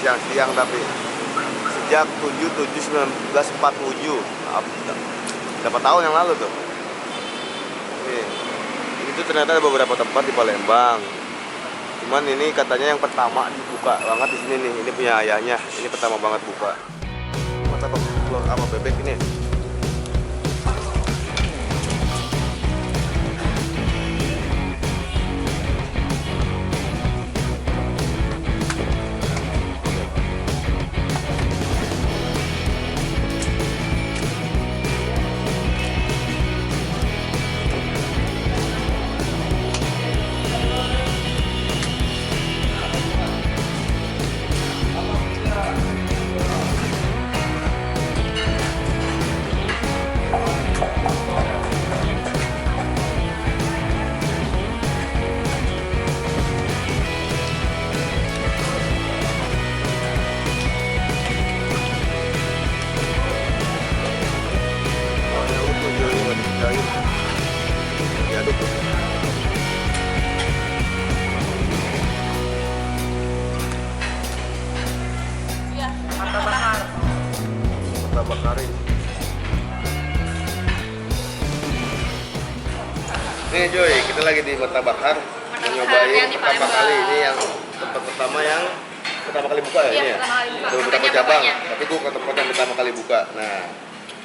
siang-siang tapi sejak 7/7/1947, berapa tahun yang lalu tuh. Ini tuh ternyata ada beberapa tempat di Palembang. Cuman ini katanya yang pertama dibuka banget di sini nih. Ini punya ayahnya. Ini pertama banget buka. Mata telur sama bebek ini. Bakarin. Nih Joy, kita lagi di Martabak Har nyobain pertama kali. Ini yang tempat pertama yang pertama kali buka ya, ini ya? Ada beberapa cabang, tapi gue ke tempat yang pertama kali buka. Nah,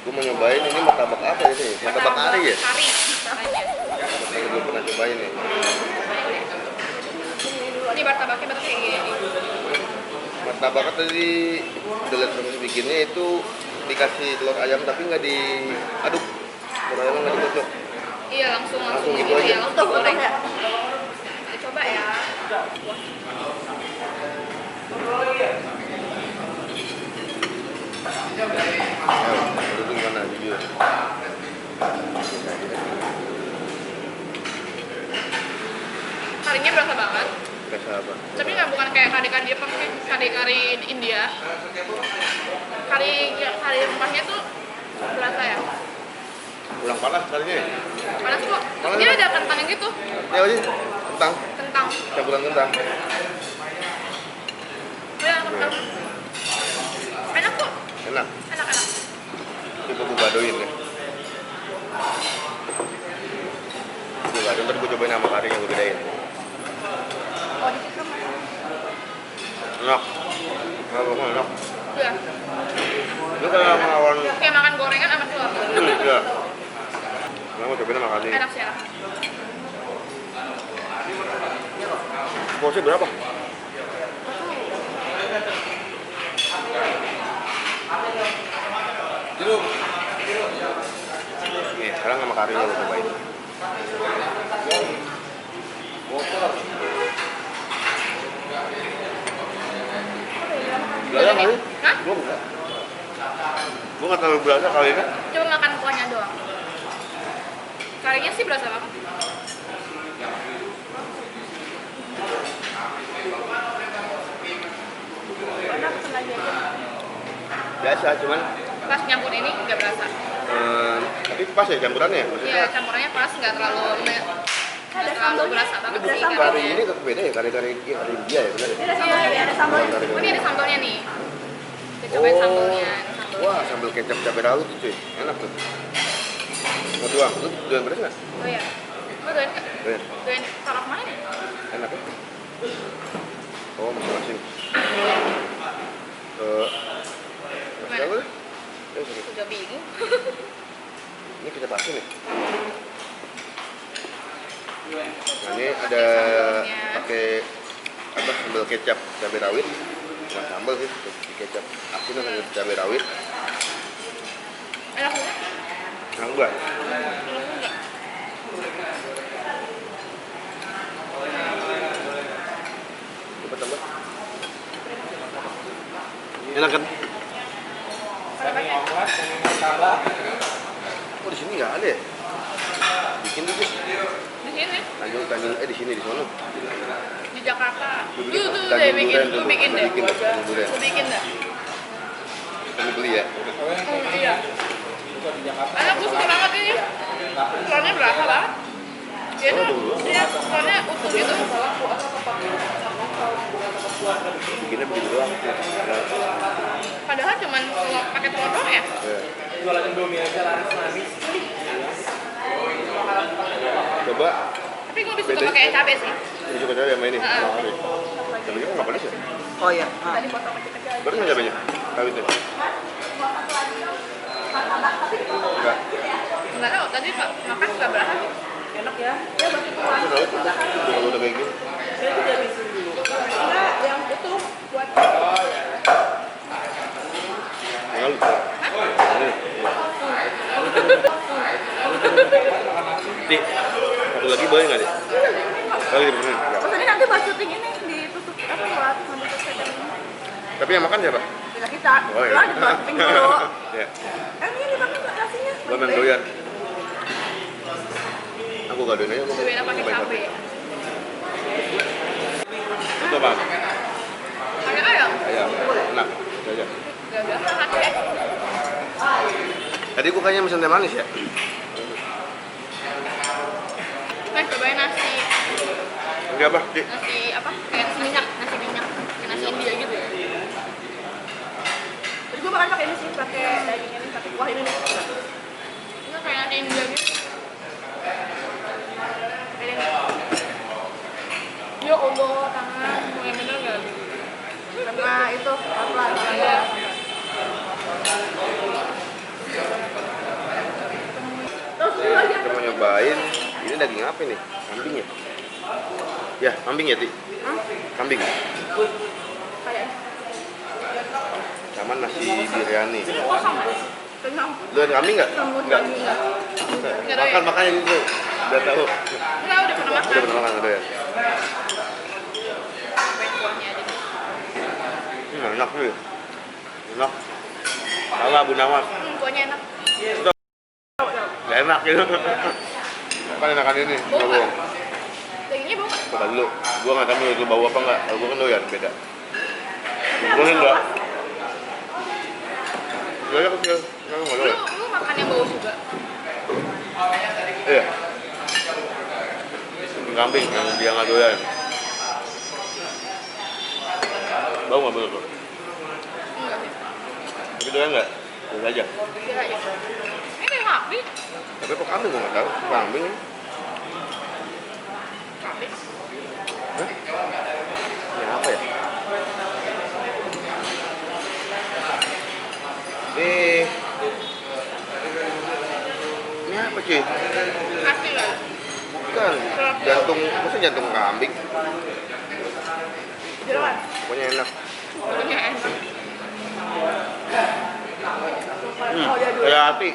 gue mau nyobain ini martabak apa ini? Martabak kari ya? Kari. Yang gue pernah cobain nih. Ini martabaknya bentuk kayak gini. Martabaknya tadi udah lihat proses bikinnya itu dikasih telur ayam tapi nggak diaduk, telur ayam nggak dikocok. Iya langsung gitu aja. langsung goreng. Kita coba ya. Aduh, gimana jujur? Karinya berasa banget. Berasa apa? Tapi nggak, bukan kayak kari-kari dia pakai kari-kari India. Kari rempahnya tuh berasa ya. Ulang panas karinya ya? Panas kok. Panas Dia kan? ada kentangnya gitu. Ya apa sih? Kentang? Kentang. Campuran kentang? Ya, kentang. Enak kok. Enak? Enak. Coba gue gadoin ya. Gue gadoin, ntar gue cobain sama kari yang gue bedain. Oh, di situ mah. Enak. Enak. Iya. Ini kayak melawan. Kayak makan gorengan sama telur. Iya. Nah, mau cobain sama kari. Enak sih enak. Porsi berapa? Nih, sekarang sama karinya gue cobain. Berasa kali? Hah? Gue enggak. Gue nggak terlalu berasa kali ini. Coba makan kuahnya doang. Karinya sih berasa banget. Enak sengaja aja. Biasa, cuman Pas nyampur ini nggak berasa. tapi pas ya campurannya? Maksudnya Iya, campurannya pas, nggak terlalu berasa banget sih kari karinya. ini tetap beda ya, kari India ya, benar ya? Ada sambalnya, ada sambalnya. Oh, ini ada sambalnya nih. Kita cobain sambalnya. Wah, sambal kecap cabai rawit itu cuy, enak tuh. Mau doang, lu doyan pedas nggak? Oh iya. Lo doain nggak? Doyan, Doain taruh mana nih? enak ya? Oh, masuk asin. Gimana? Masuk Udah bingung. ini kita pasin nih. Nah, ini ada pakai apa, sambal kecap cabai rawit. Bukan sambal sih, kecap asin sama cabai rawit. Enak nggak? Enak enggak? Coba tambah. Enak kan? Oh, di sini nggak ada ya? Bikin tuh, Jis. Di sini, Tanjung, di sini, di sana. di Jakarta. Tanjung Tuh Duren, deh bikin, tuh. tuh bikin deh. Tanjung Duren. Tuh bikin deh. Kamu beli ya? Iya. Enak, gue suka banget ini. Telurnya berasa banget. Dia tuh, dia telurnya utuh gitu. Bikinnya begitu doang. Ya. Padahal cuman pakai telur doang ya. Ya. Jualan Indomie aja laris. Coba. Tapi gue lebih suka pakai cabai sih. Ini juga ada sama ini. Cabenya kok nggak pedas ya? Oh iya. Tadi potong kecil-kecil aja. Baru nggak cabenya? Kawit ya? Enggak. Enggak tahu, tadi Pak makan nggak berasa sih. Enak ya. Ya masih kuat. Itu tahu. Kalau udah kayak gini. Saya tuh dari sini dulu. Enggak, yang utuh buat Yang lu. Ini. Di. Satu lagi boleh nggak, Di? Kali ini bener. Terus tadi nanti buat syuting ini ditutup apa buat menutup second ini. Tapi yang makan siapa? Bisa kita. Oh iya. Lanjut buat syuting dulu. Ya. Ini dipakai nggak nasinya? Gua main doyan. Aku gak doyan aja. Gua Lebih enak pakai baik-baik. cabai. Itu apa? Pakai ayam. Ayam. Enak. Itu aja. Gak biasa hati. Tadi gua kayaknya mesen teh manis ya? Nah, cobain nasi. Ini apa, Di? Nasi apa? Kayak nasi minyak. Kayak nasi India gitu ya. Terus gue makan pakai ini sih, pakai daging ini, pakai kuah ini nih. Ini kayak nasi India gitu. Kayak ini. Ya Allah, tangan. Mau yang bener nggak? Karena itu apa? Ya. Terus dulu aja. Kita mau nyobain. Ini daging apa nih? Kambing ya? Ya, kambing ya, Ti? Kambing. Kayak Sama nasi biryani. kosong kan? Kenyang. Lu ada kambing nggak? Semut Nggak. kambing nggak? Makan makannya gitu. Udah tahu. Enggak, udah pernah makan. Udah pernah makan udah ya. Cobain kuahnya aja deh. Enak nih. Enak. Salah Bu Nawas. Kuahnya enak. Gak enak gitu. Kan enakan ini. Bau Bau. nggak? Dagingnya bau nggak? Coba dulu. Gua nggak tahu itu bau apa nggak. Kalau gua kan doyan beda. Gua enggak. Ya kecil. Enggak mau doyan. Lu makan yang bau juga? Iya. Kambing yang dia nggak doyan. Bau nggak bener tuh? Enggak sih. Tapi doyan nggak? Doyan aja. Biar aja. Ini kayak habis. Tapi kok kambing gua nggak tahu. Kambing. Habis. Hah? Ini apa ya? Ini apa cuy? Asli nggak? Bukan. Jantung, maksudnya jantung kambing. Jeroan. Pokoknya enak. Pokoknya enak. Kayak hati.